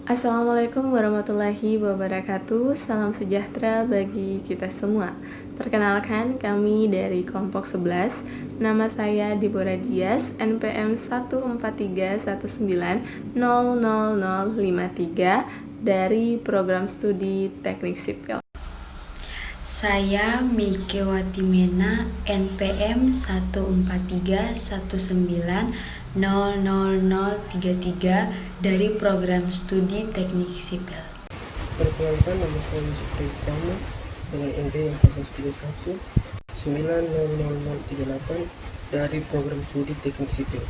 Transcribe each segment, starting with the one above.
Assalamualaikum warahmatullahi wabarakatuh. Salam sejahtera bagi kita semua. Perkenalkan, kami dari kelompok 11. Nama saya Deborah Dias, NPM 14319000053 dari program studi Teknik Sipil. Saya Milkewati Mena, NPM 14319000033 dari program studi Teknik Sipil. Perkenalkan, nama saya Yusuf Rikama dengan NB 1431 90038 dari program studi Teknik Sipil.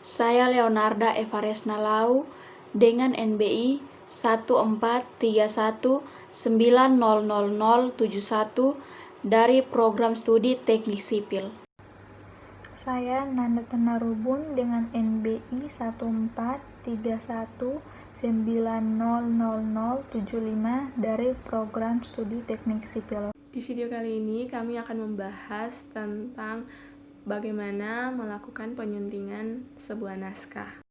Saya Leonarda Evaresna Lau dengan NBI 14319000071 dari program studi Teknik Sipil. Saya Nanda Tenarubun dengan NBI 14319000075 dari program studi Teknik Sipil. Di video kali ini kami akan membahas tentang bagaimana melakukan penyuntingan sebuah naskah.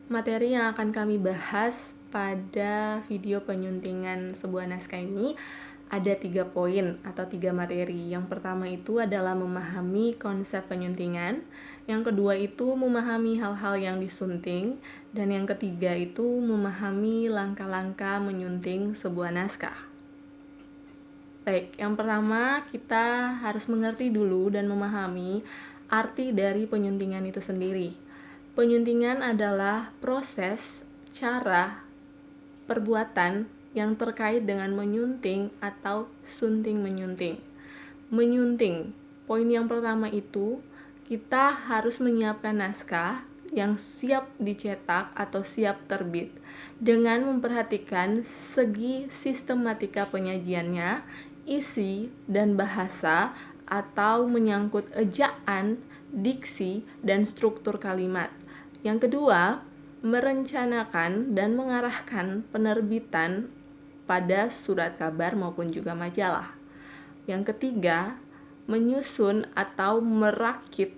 Materi yang akan kami bahas pada video penyuntingan sebuah naskah ini ada 3 poin atau 3 materi. Yang pertama itu adalah memahami konsep penyuntingan, yang kedua itu memahami hal-hal yang disunting, dan yang ketiga itu memahami langkah-langkah menyunting sebuah naskah. Baik, yang pertama kita harus mengerti dulu dan memahami arti dari penyuntingan itu sendiri. Penyuntingan adalah proses, cara, perbuatan yang terkait dengan menyunting atau sunting menyunting. Menyunting, poin yang pertama itu kita harus menyiapkan naskah yang siap dicetak atau siap terbit dengan memperhatikan segi sistematika penyajiannya, isi dan bahasa atau menyangkut ejaan, diksi, dan struktur kalimat. Yang kedua, merencanakan dan mengarahkan penerbitan pada surat kabar maupun juga majalah. Yang ketiga, menyusun atau merakit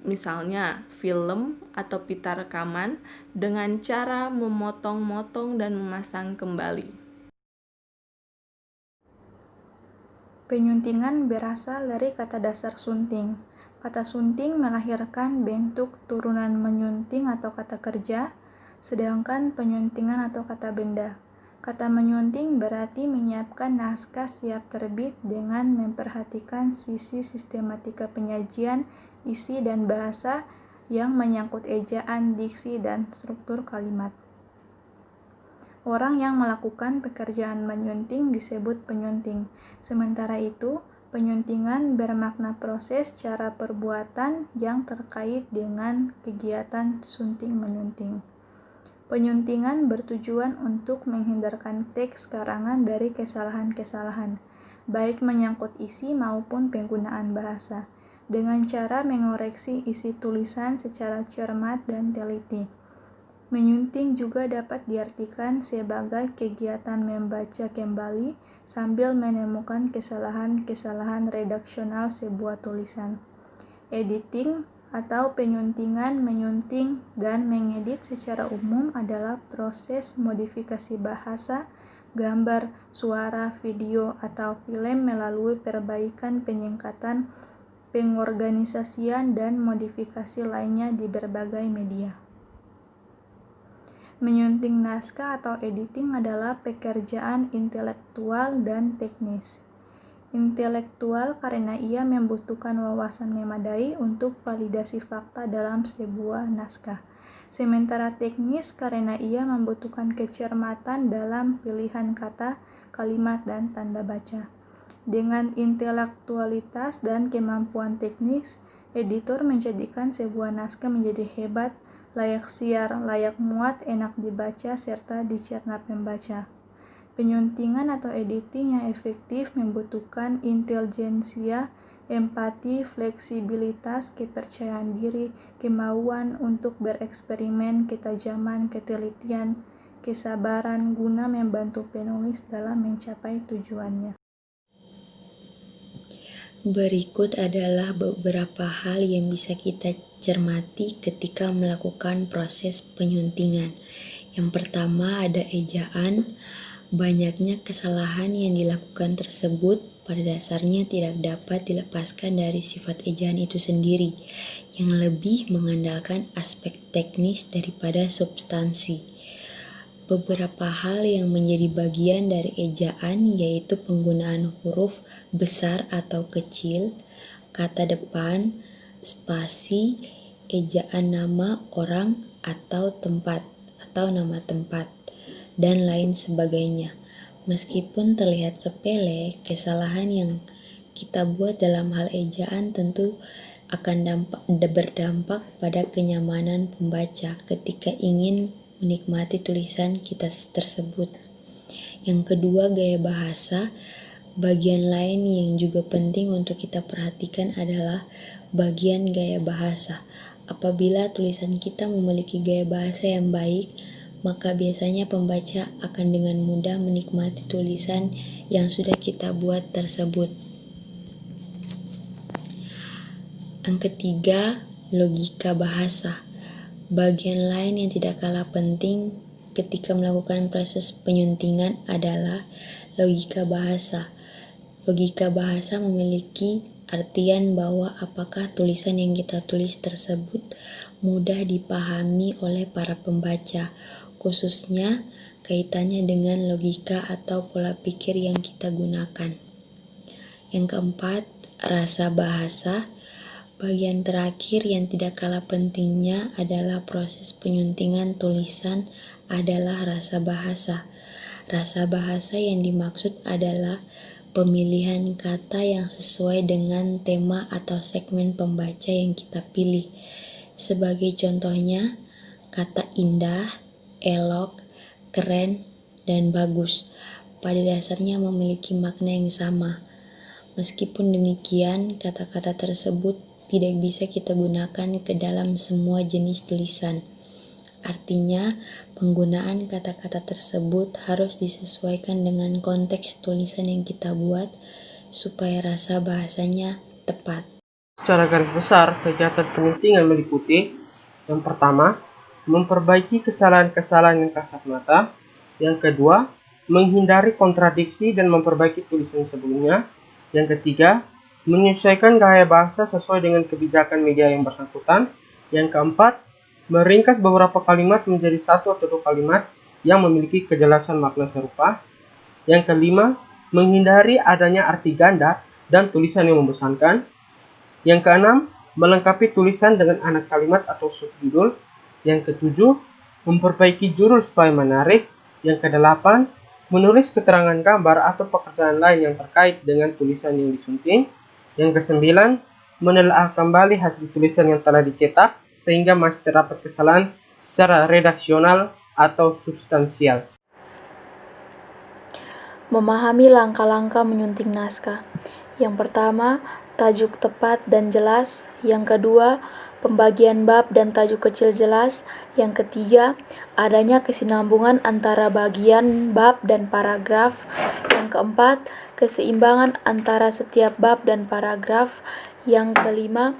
misalnya film atau pita rekaman dengan cara memotong-motong dan memasang kembali. Penyuntingan berasal dari kata dasar sunting. Kata sunting melahirkan bentuk turunan menyunting atau kata kerja, sedangkan penyuntingan atau kata benda. Kata menyunting berarti menyiapkan naskah siap terbit dengan memperhatikan sisi sistematika penyajian, isi dan bahasa yang menyangkut ejaan, diksi, dan struktur kalimat. Orang yang melakukan pekerjaan menyunting disebut penyunting. Sementara itu, penyuntingan bermakna proses cara perbuatan yang terkait dengan kegiatan sunting-menyunting. Penyuntingan bertujuan untuk menghindarkan teks karangan dari kesalahan-kesalahan, baik menyangkut isi maupun penggunaan bahasa, dengan cara mengoreksi isi tulisan secara cermat dan teliti. Menyunting juga dapat diartikan sebagai kegiatan membaca kembali sambil menemukan kesalahan-kesalahan redaksional sebuah tulisan. Editing atau penyuntingan, menyunting, dan mengedit secara umum adalah proses modifikasi bahasa, gambar, suara, video, atau film melalui perbaikan, penyingkatan, pengorganisasian, dan modifikasi lainnya di berbagai media. Menyunting naskah atau editing adalah pekerjaan intelektual dan teknis. Intelektual karena ia membutuhkan wawasan memadai untuk validasi fakta dalam sebuah naskah. Sementara teknis karena ia membutuhkan kecermatan dalam pilihan kata, kalimat, dan tanda baca. Dengan intelektualitas dan kemampuan teknis, editor menjadikan sebuah naskah menjadi hebat, layak siar, layak muat, enak dibaca, serta dicerna pembaca. Penyuntingan atau editing yang efektif membutuhkan intelijensia, empati, fleksibilitas, kepercayaan diri, kemauan untuk bereksperimen, ketajaman, ketelitian, kesabaran guna membantu penulis dalam mencapai tujuannya. Berikut adalah beberapa hal yang bisa kita cermati ketika melakukan proses penyuntingan. Yang pertama ada ejaan. Banyaknya kesalahan yang dilakukan tersebut pada dasarnya tidak dapat dilepaskan dari sifat ejaan itu sendiri, yang lebih mengandalkan aspek teknis daripada substansi. Beberapa hal yang menjadi bagian dari ejaan yaitu penggunaan huruf besar atau kecil, kata depan, spasi, ejaan nama orang atau tempat atau nama tempat, dan lain sebagainya. Meskipun terlihat sepele, kesalahan yang kita buat dalam hal ejaan tentu akan berdampak pada kenyamanan pembaca ketika ingin menikmati tulisan kita tersebut. Yang kedua, gaya bahasa. Bagian lain yang juga penting untuk kita perhatikan adalah bagian gaya bahasa. Apabila tulisan kita memiliki gaya bahasa yang baik, maka biasanya pembaca akan dengan mudah menikmati tulisan yang sudah kita buat tersebut. Yang ketiga, logika bahasa. Bagian lain yang tidak kalah penting ketika melakukan proses penyuntingan adalah logika bahasa. Logika bahasa memiliki artian bahwa apakah tulisan yang kita tulis tersebut mudah dipahami oleh para pembaca, khususnya kaitannya dengan logika atau pola pikir yang kita gunakan. Yang keempat, rasa bahasa. Bagian terakhir yang tidak kalah pentingnya adalah proses penyuntingan tulisan adalah rasa bahasa. Rasa bahasa yang dimaksud adalah pemilihan kata yang sesuai dengan tema atau segmen pembaca yang kita pilih. Sebagai contohnya, kata indah, elok, keren, dan bagus pada dasarnya memiliki makna yang sama. Meskipun demikian, kata-kata tersebut tidak bisa kita gunakan ke dalam semua jenis tulisan. Artinya, penggunaan kata-kata tersebut harus disesuaikan dengan konteks tulisan yang kita buat supaya rasa bahasanya tepat. Secara garis besar, kegiatan penyuntingan meliputi: yang pertama, memperbaiki kesalahan-kesalahan yang kasat mata. Yang kedua, menghindari kontradiksi dan memperbaiki tulisan sebelumnya. Yang ketiga, menyesuaikan gaya bahasa sesuai dengan kebijakan media yang bersangkutan. Yang keempat, meringkas beberapa kalimat menjadi satu atau dua kalimat yang memiliki kejelasan makna serupa. Yang kelima, menghindari adanya arti ganda dan tulisan yang membosankan. Yang keenam, melengkapi tulisan dengan anak kalimat atau subjudul. Yang ketujuh, memperbaiki judul supaya menarik. Yang kedelapan, menulis keterangan gambar atau pekerjaan lain yang terkait dengan tulisan yang disunting. Yang kesembilan, menelaah kembali hasil tulisan yang telah dicetak sehingga masih terdapat kesalahan secara redaksional atau substansial. Memahami langkah-langkah menyunting naskah. Yang pertama, tajuk tepat dan jelas. Yang kedua, pembagian bab dan tajuk kecil jelas. Yang ketiga, adanya kesinambungan antara bagian bab dan paragraf. Yang keempat, keseimbangan antara setiap bab dan paragraf. Yang kelima,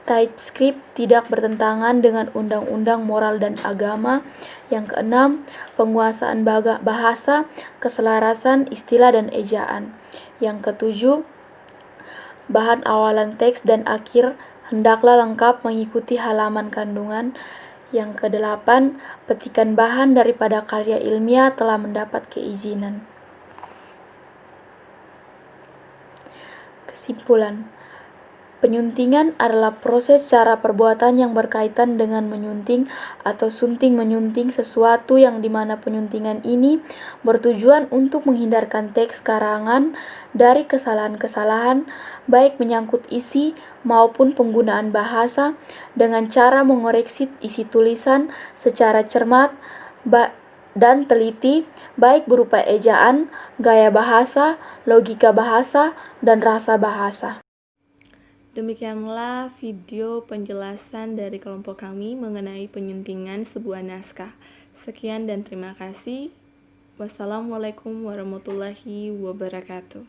TypeScript tidak bertentangan dengan undang-undang moral dan agama. Yang keenam, penguasaan bahasa, keselarasan istilah dan ejaan. Yang ketujuh, bahan awalan teks dan akhir hendaklah lengkap mengikuti halaman kandungan. Yang kedelapan, petikan bahan daripada karya ilmiah telah mendapat keizinan. Kesimpulan. Penyuntingan adalah proses cara perbuatan yang berkaitan dengan menyunting atau sunting menyunting sesuatu yang dimana penyuntingan ini bertujuan untuk menghindarkan teks karangan dari kesalahan-kesalahan baik menyangkut isi maupun penggunaan bahasa dengan cara mengoreksi isi tulisan secara cermat dan teliti baik berupa ejaan, gaya bahasa, logika bahasa, dan rasa bahasa. Demikianlah video penjelasan dari kelompok kami mengenai penyuntingan sebuah naskah. Sekian dan terima kasih. Wassalamualaikum warahmatullahi wabarakatuh.